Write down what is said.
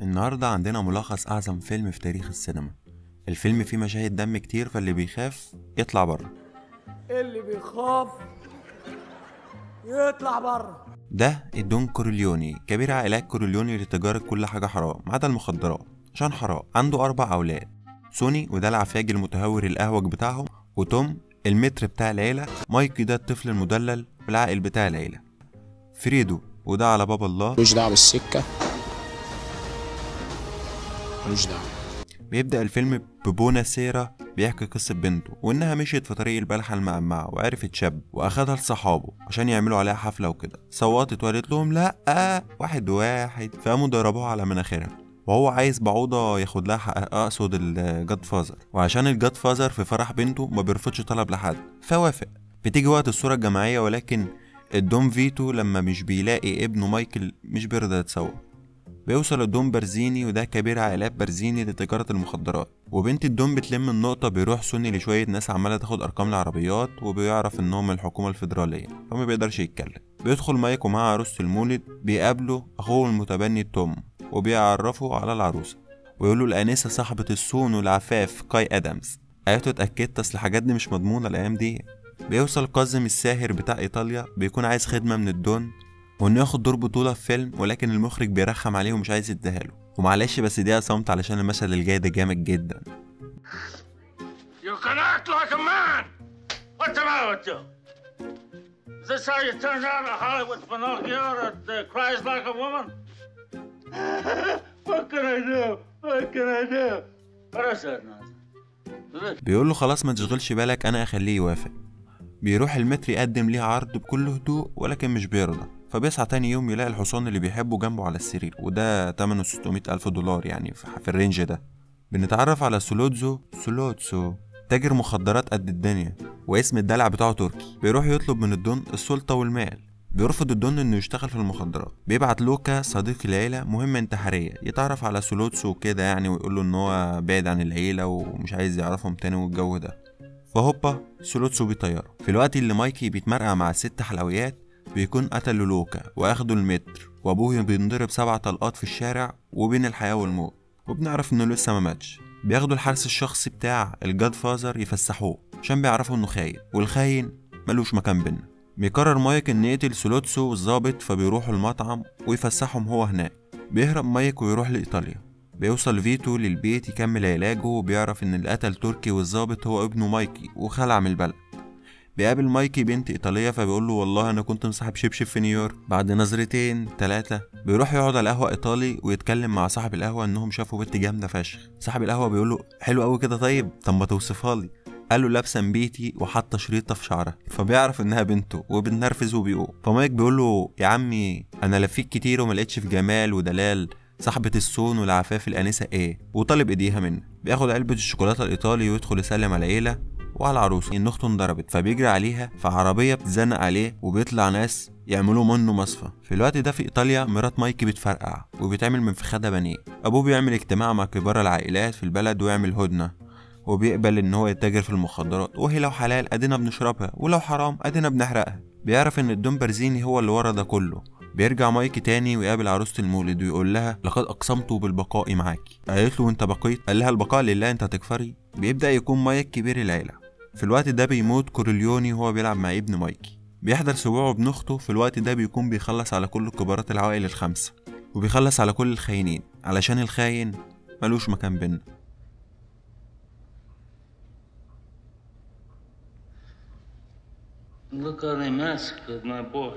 النهاردة عندنا ملخص أعظم فيلم في تاريخ السينما. الفيلم فيه مشاهد دم كتير، فاللي بيخاف يطلع بره. اللي بيخاف يطلع بره. ده الدون كورليوني، كبير عائلات كورليوني لتجارة كل حاجة حرام ما عدا المخدرات، عشان حرام. عنده 4 أولاد: سوني وده العفاجي المتهور الأهوج بتاعهم، وتوم المتر بتاع العيلة، مايكي ده الطفل المدلل والعاقل بتاع العيلة، فريدو وده على باب الله ملوش دعوة بالسكة، ملوش دعوة. بيبدأ الفيلم ببونا سيرا بيحكي قصة بنته وإنها مشيت في طريق البلحة المعمعة وعرفت شاب وأخدها لصحابه عشان يعملوا عليها حفلة وكده. صوتت وقالت لهم لأ، واحد واحد، فقاموا ضربوها على مناخيرها، وهو عايز بعوضة ياخد لها حقها، أقصد الجاد فازر، وعشان الجاد فازر في فرح بنته ما بيرفضش طلب لحد فوافق. بتيجي وقت الصورة الجماعية، ولكن الدون فيتو لما مش بيلاقي ابنه مايكل مش بيرضى يتصور. بيوصل الدون برزيني وده كبير عائلات برزيني لتجارة المخدرات، وبنت الدون بتلم النقطة. بيروح سوني لشوية ناس عمالة تاخد أرقام العربيات، وبيعرف إنهم من الحكومة الفيدرالية فما بيقدرش يتكلم. بيدخل مايك ومعاه عروسة المولد، بيقابله أخوه المتبني توم وبيعرفه على العروسة ويقولوا الآنسة صاحبة الصون والعفاف كاي آدمز. أيوة اتأكدت، أصل الحاجات دي مش مضمونة الأيام دي. بيوصل كاظم الساهر بتاع إيطاليا، بيكون عايز خدمة من الدون وانه ياخد دور بطولة في فيلم، ولكن المخرج بيرخم عليه ومش عايز يديهاله. ومعلش بس دقيقة صمت علشان المشهد الجاي ده جامد جدا. You can act like a man. What's the matter with you? Is this how you turn out a Hollywood Pinocchio that cries like a woman? What can I do? What can I do? What is that nonsense? بيقول له خلاص ما تشغلش بالك، انا اخليه يوافق. بيروح المتر يقدم ليه عرض بكل هدوء، ولكن مش بيرضى. فبيصحى تاني يوم يلاقي الحصان اللي بيحبه جنبه على السرير، وده تمنه 600 ألف دولار، يعني في الرينج ده. بنتعرف على سولوتسو تاجر مخدرات قد الدنيا، واسم الدلع بتاعه تركي. بيروح يطلب من الدون السلطة والمال. بيرفض الدون انه يشتغل في المخدرات. بيبعت لوكا صديق العيلة مهمة انتحارية يتعرف على سولوتسو وكده يعني، ويقول له ان هو بعيد عن العيلة ومش عايز يعرفهم تاني والجو ده. فهوبا سولوتسو بيطيره. في الوقت اللي مايكي بيتمرقع مع ال6 حلويات، بيكون قتلوا لوكا واخدوا المتر، وابوه بينضرب 7 طلقات في الشارع وبين الحياة والموت، وبنعرف انه لسه ما ماتش. بياخدوا الحارس الشخصي بتاع الجاد فازر يفسحوه عشان بيعرفوا انه خاين، والخاين ملوش مكان بينا. بيقرر مايك ان يقتل سولوتسو والظابط، فبيروحوا المطعم ويفسحهم هو هناك. بيهرب مايك ويروح لإيطاليا. بيوصل فيتو للبيت يكمل علاجه، وبيعرف ان اللي قتل تركي والظابط هو ابنه مايكي وخلع من البلد. بيقابل مايكي بنت إيطالية، فبيقول له والله أنا كنت مصاحب شبشب في نيويورك. بعد نظرتين 3 بيروح يقعد على قهوة إيطالي ويتكلم مع صاحب القهوة إنهم شافوا بنت جامدة فشخ. صاحب القهوة بيقول له حلو قوي كده، طب ما توصفها لي. قال له لابسه مبيتي وحاطه شريطه في شعرها، فبيعرف انها بنته وبتنرفز وبيقوم. فمايك بيقول له يا عمي انا لفيت كتير وما لقيتش في جمال ودلال صاحبة الصون والعفاف الانسه ايه، وطالب ايديها منه. بياخد علبة الشوكولاتة الايطالي ويدخل يسلم على العيلة وعلى العروسة ان اخته انضربت، فبيجري عليها في عربية بتزنق عليه، وبيطلع ناس يعملوا منه مصفى. في الوقت ده في ايطاليا مرات مايكي بتفرقع وبيتعمل من فخادها بانيه. ابوه بيعمل اجتماع مع كبار العائلات في البلد ويعمل هدنة، وبيقبل ان هو يتاجر في المخدرات، وهي لو حلال ادينا بنشربها ولو حرام ادينا بنحرقها. بيعرف ان الدون برزيني هو اللي ورا ده كله. بيرجع مايكي تاني ويقابل عروسة المولد ويقول لها لقد اقسمت بالبقاء معاكي. قالت له وانت بقيت؟ قال لها البقاء لله، انت هتكفري. بيبدا يكون مايك كبير العيله. في الوقت ده بيموت كورليوني وهو بيلعب مع ابن مايكي. بيحضر سبوعه ابن اخته. في الوقت ده بيكون بيخلص على كل كبارات العوائل ال5، وبيخلص على كل الخاينين علشان الخاين ملوش مكان بينا. Look how they massacred my boy.